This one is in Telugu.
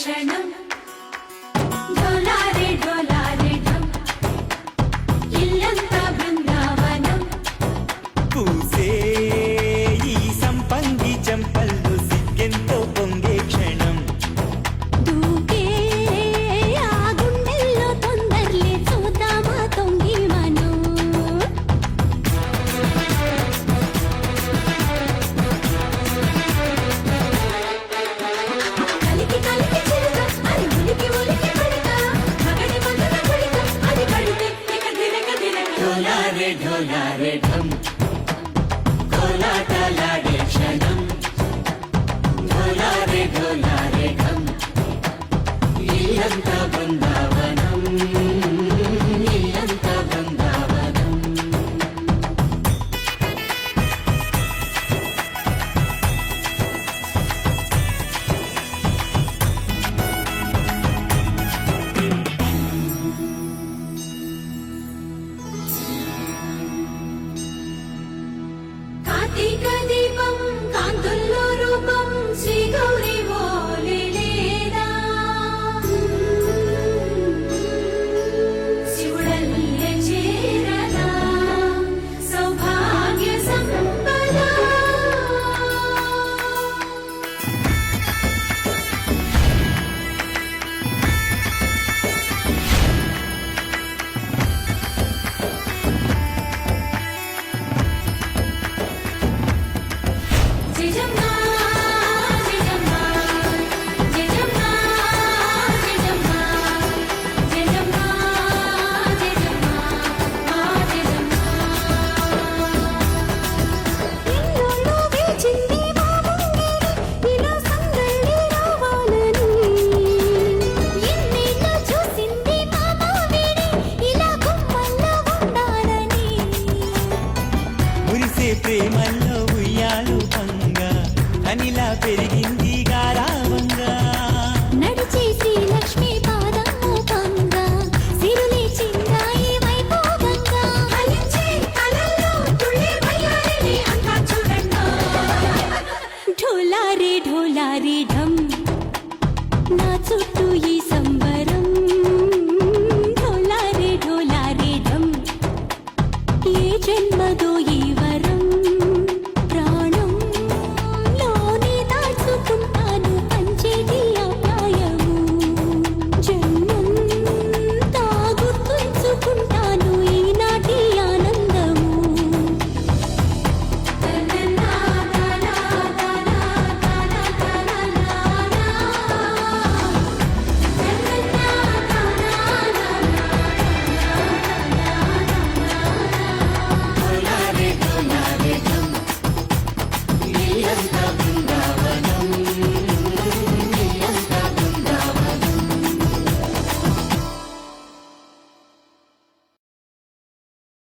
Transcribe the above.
క్షణం ఢోలారే ఢోలారే ఢం ఇల్లంతా బృందావనం పూసే ఈ సంపంగి చెంపల్లో సిగ్గెంతో పొంగే క్షణం దూకే ఆ గుండెల్లో తొందరలే చూద్దామా తొంగి మనం కలికి కలికి చిరుక అది ఉలికి ఉలికి పడక మగడి మగడ పుడిక అది పడితే ఇక దినక దినక ఢోలారే ఢోలారే ఢం కోలాటలాడే క్షణం ఢోలారే ఢోలారే ఢం ఇల్లంతా బృందావనం ఇల్లంతా బృందావనం కార్తీక దీపం కాంతుల్లో రూపం శ్రీ గౌరీ ఓలేలేదా శివుడల్లే చేరదా సౌభాగ్య సంపద జయజమ్మా జయజమ్మా జయజమ్మా జయజమ్మా జయజమ్మా జయజమ్మా మా జయజమ్మా ఎన్నోళ్ళు వేచింది మా ముంగిడి ఇలా సందడి రావాలని ఎన్నేళ్ళు చూసింది మా మావిడి ఇలా గుమ్మల్లో ఉండాలని మురిసే ప్రేమల్లో ఉయ్యాలు పంగా అనిలా పెరిగింది గారావంగా నడిచే శ్రీలక్ష్మి పాదము పంగ సిరులే చింగాయి వైభోగంగా హలించే కలల్లో తుళ్ళే వయ్యారిని అంతా చూడండి ఢోలారే ఢోలారే ఢం నా చుట్టూ ఈ